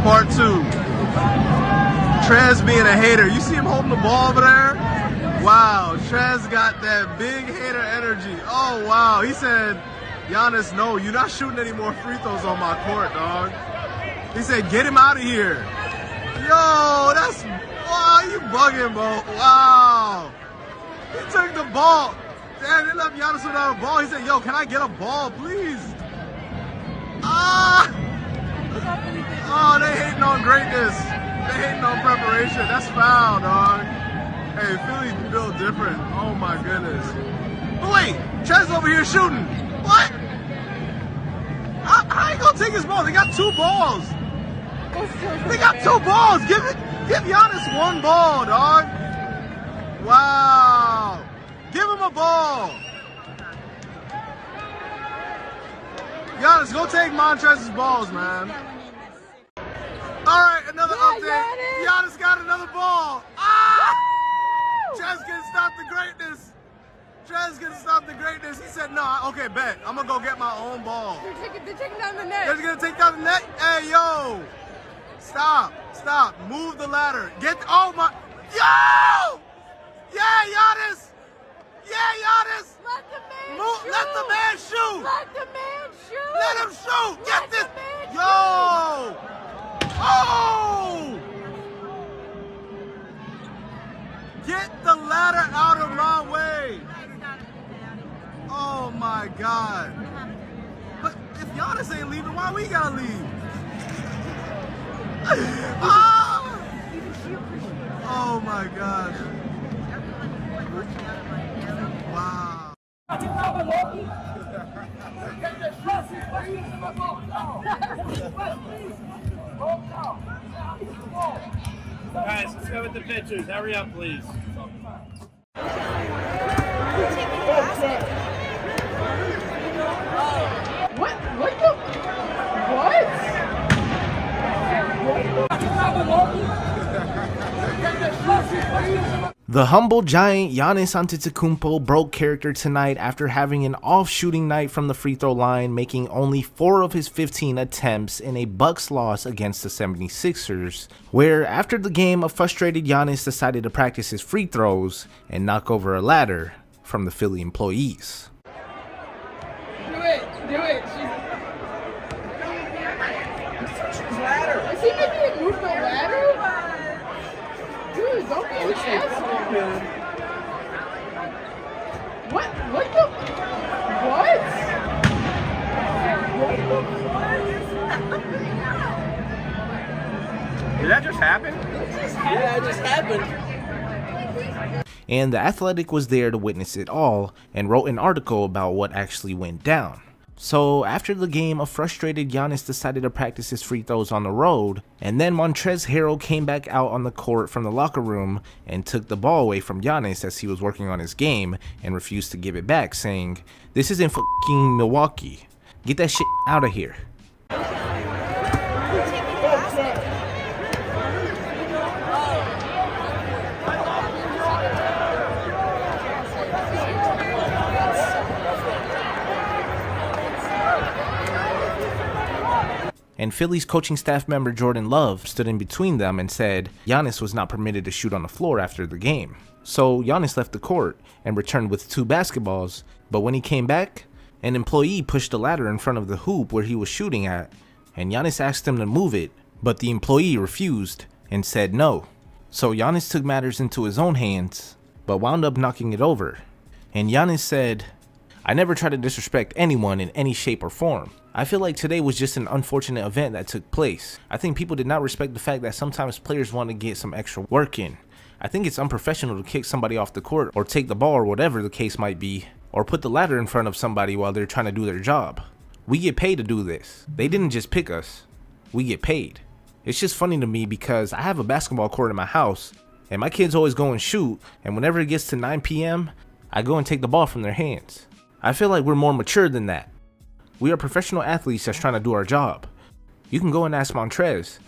Part 2. Trez being a hater. You see him holding the ball over there? Wow, Trez got that big hater energy. Oh, wow. He said, Giannis, no, you're not shooting any more free throws on my court, dog. He said, get him out of here. Yo, that's, wow, you bugging, bro. Wow. He took the ball. Damn, they left Giannis without a ball. He said, yo, can I get a ball, please? Ah. Oh, they hating on greatness. They hating on preparation. That's foul, dog. Hey, Philly built different. Oh, my goodness. But wait, Trez over here shooting. What? How you gonna take his ball? They got 2 balls. They got 2 balls. Give Giannis 1 ball, dog. Wow. Give him a ball. Giannis, go take Montrezl's balls, man. All right, another update. Giannis got another ball. Ah! Trez gonna stop the greatness. Trez gonna stop the greatness. He said, no, okay, bet. I'm gonna go get my own ball. They're taking down the net. They're gonna take down the net? Hey, yo. Stop. Move the ladder. Oh my, yo! Yeah, Giannis. Let the man Move. shoot. Let the man shoot. Let the man shoot. Let him shoot. Get this. Man Yo. Oh. Get the ladder out of my way. Oh my God. But if Giannis ain't leaving, why we gotta leave? Oh my gosh. Wow. Guys, let's go with the pictures. Hurry up, please. The humble giant Giannis Antetokounmpo broke character tonight after having an off shooting night from the free throw line, making only 4 of his 15 attempts in a Bucks loss against the 76ers, where after the game a frustrated Giannis decided to practice his free throws and knock over a ladder from the Philly employees. Do it. Is he making it move the ladder? Dude, don't be an asshole. What the? What? Did that just happen? Yeah, it just happened. And The Athletic was there to witness it all and wrote an article about what actually went down. So after the game, a frustrated Giannis decided to practice his free throws on the road, and then Montrezl Harrell came back out on the court from the locker room and took the ball away from Giannis as he was working on his game and refused to give it back, saying, "This isn't fucking Milwaukee. Get that shit out of here." And Philly's coaching staff member Jordan Love stood in between them and said Giannis was not permitted to shoot on the floor after the game. So Giannis left the court and returned with 2 basketballs, but when he came back, an employee pushed the ladder in front of the hoop where he was shooting at, and Giannis asked him to move it, but the employee refused and said no. So Giannis took matters into his own hands, but wound up knocking it over. And Giannis said, "I never try to disrespect anyone in any shape or form. I feel like today was just an unfortunate event that took place. I think people did not respect the fact that sometimes players want to get some extra work in. I think it's unprofessional to kick somebody off the court or take the ball or whatever the case might be, or put the ladder in front of somebody while they're trying to do their job. We get paid to do this. They didn't just pick us. We get paid. It's just funny to me because I have a basketball court in my house and my kids always go and shoot, and whenever it gets to 9 p.m., I go and take the ball from their hands. I feel like we're more mature than that. We are professional athletes that's trying to do our job. You can go and ask Montrez.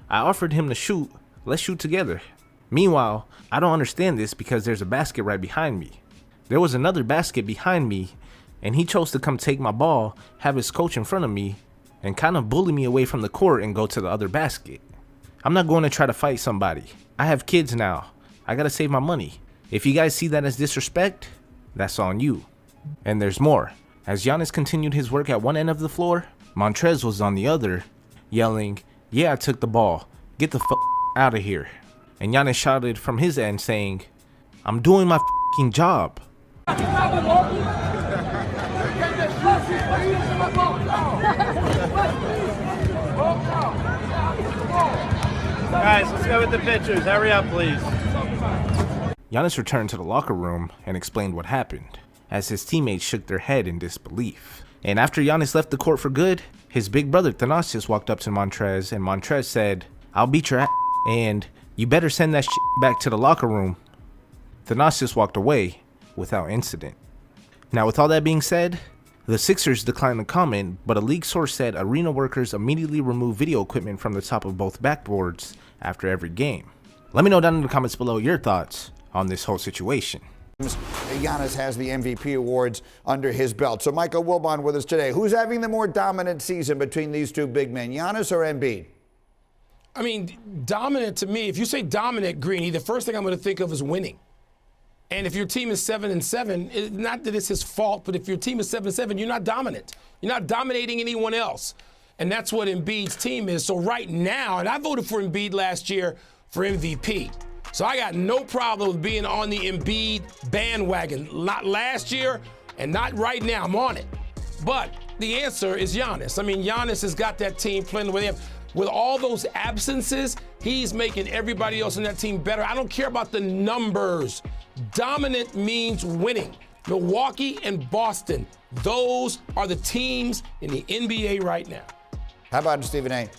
I offered him to shoot. Let's shoot together. Meanwhile, I don't understand this because there's a basket right behind me. There was another basket behind me, and he chose to come take my ball, have his coach in front of me, and kind of bully me away from the court and go to the other basket. I'm not going to try to fight somebody. I have kids now. I gotta save my money. If you guys see that as disrespect, that's on you. And there's more. As Giannis continued his work at one end of the floor, Montrezl was on the other, yelling, "Yeah, I took the ball. Get the fuck out of here." And Giannis shouted from his end saying, "I'm doing my fucking job." Guys, let's go with the pictures. Hurry up, please. Giannis returned to the locker room and explained what happened, as his teammates shook their head in disbelief. And after Giannis left the court for good, his big brother Thanasis walked up to Montrezl, and Montrezl said, "I'll beat your ass, and you better send that shit back to the locker room." Thanasis walked away without incident. Now, with all that being said, the Sixers declined to comment, but a league source said arena workers immediately removed video equipment from the top of both backboards after every game. Let me know down in the comments below your thoughts on this whole situation. Giannis has the MVP awards under his belt. So Michael Wilbon with us today. Who's having the more dominant season between these two big men, Giannis or Embiid? I mean, dominant to me, if you say dominant, Greeny, the first thing I'm going to think of is winning. And if your team is 7-7, not that it's his fault, but if your team is 7-7, you're not dominant. You're not dominating anyone else. And that's what Embiid's team is. So right now, and I voted for Embiid last year for MVP. So I got no problem with being on the Embiid bandwagon. Not last year and not right now. I'm on it. But the answer is Giannis. I mean, Giannis has got that team playing the way they have. With all those absences, he's making everybody else in that team better. I don't care about the numbers. Dominant means winning. Milwaukee and Boston, those are the teams in the NBA right now. How about Stephen A?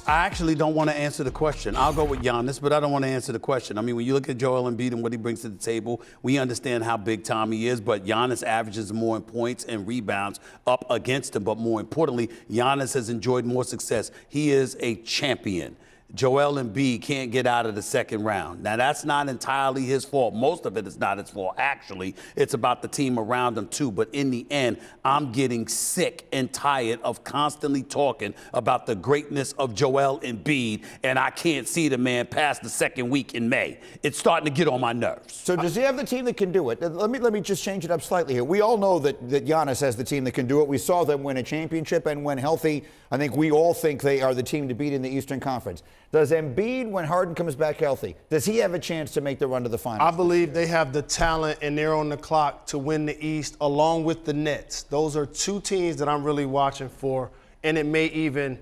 I actually don't want to answer the question. I'll go with Giannis, but I don't want to answer the question. I mean, when you look at Joel Embiid and what he brings to the table, we understand how big time he is, but Giannis averages more in points and rebounds up against him. But more importantly, Giannis has enjoyed more success. He is a champion. Joel Embiid can't get out of the second round. Now, that's not entirely his fault. Most of it is not his fault, actually. It's about the team around him, too. But in the end, I'm getting sick and tired of constantly talking about the greatness of Joel Embiid, and I can't see the man past the second week in May. It's starting to get on my nerves. So does he have the team that can do it? Let me just change it up slightly here. We all know that Giannis has the team that can do it. We saw them win a championship, and when healthy, I think we all think they are the team to beat in the Eastern Conference. Does Embiid, when Harden comes back healthy, does he have a chance to make the run to the finals? I believe they have the talent and they're on the clock to win the East along with the Nets. Those are two teams that I'm really watching for, and it may even,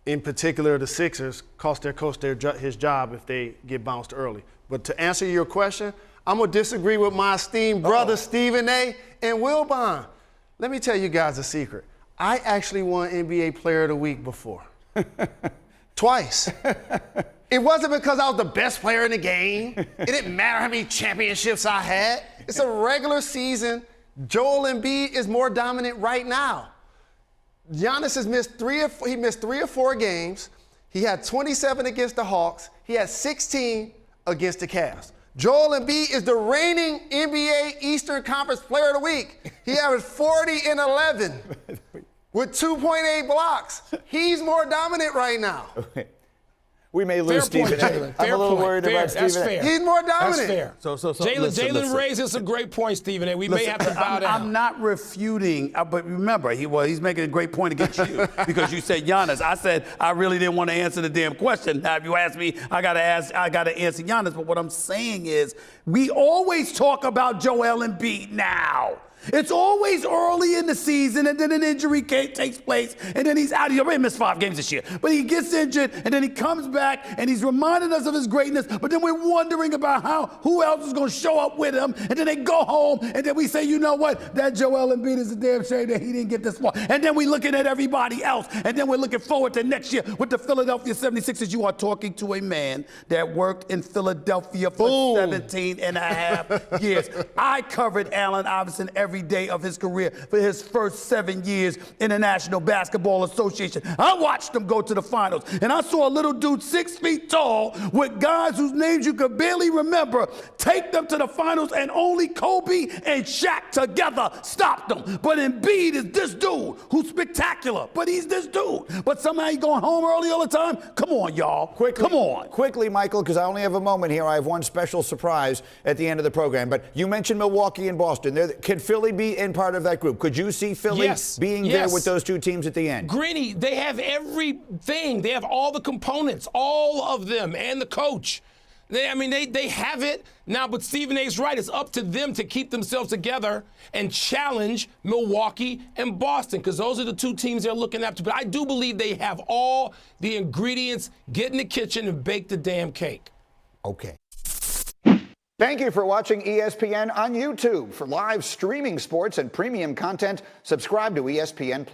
in particular the Sixers, cost their coach his job if they get bounced early. But to answer your question, I'm going to disagree with my esteemed brother Stephen A. and Wilbon. Let me tell you guys a secret. I actually won NBA Player of the Week before. Twice. It wasn't because I was the best player in the game. It didn't matter how many championships I had. It's a regular season. Joel Embiid is more dominant right now. Giannis has missed three or four games. He had 27 against the Hawks. He had 16 against the Cavs. Joel Embiid is the reigning NBA Eastern Conference Player of the Week. He averaged 40 and 11. With 2.8 blocks. He's more dominant right now. We may lose Stephen A. I'm a little worried about Stephen A. That's fair. He's more dominant. That's fair. So Jalen raises some great points, Stephen A. We may have to bow down. I'm not refuting, but remember, he's making a great point against you because you said Giannis. I said I really didn't want to answer the damn question. Now, if you ask me, I gotta answer Giannis. But what I'm saying is, we always talk about Joel Embiid now. It's always early in the season, and then an injury takes place, and then he's out. He already missed 5 games this year. But he gets injured, and then he comes back, and he's reminding us of his greatness, but then we're wondering about who else is going to show up with him, and then they go home, and then we say, you know what, that Joel Embiid is a damn shame that he didn't get this far. And then we're looking at everybody else, and then we're looking forward to next year with the Philadelphia 76ers. You are talking to a man that worked in Philadelphia for 17 and a half years. I covered Allen Iverson every every day of his career for his first 7 years in the National Basketball Association. I watched him go to the finals, and I saw a little dude 6 feet tall with guys whose names you could barely remember take them to the finals, and only Kobe and Shaq together stopped them. But Embiid is this dude who's spectacular, but he's this dude. But somehow he's going home early all the time. Come on, y'all. Come on. Quickly, Michael, because I only have a moment here. I have one special surprise at the end of the program. But you mentioned Milwaukee and Boston. Could Philly be in part of that group? Could you see Philly being there with those two teams at the end? Greeny, they have everything. They have all the components, all of them, and the coach. They have it now, but Stephen A's right. It's up to them to keep themselves together and challenge Milwaukee and Boston, because those are the two teams they're looking up to. But I do believe they have all the ingredients. Get in the kitchen and bake the damn cake. Okay. Thank you for watching ESPN on YouTube. For live streaming sports and premium content, subscribe to ESPN+.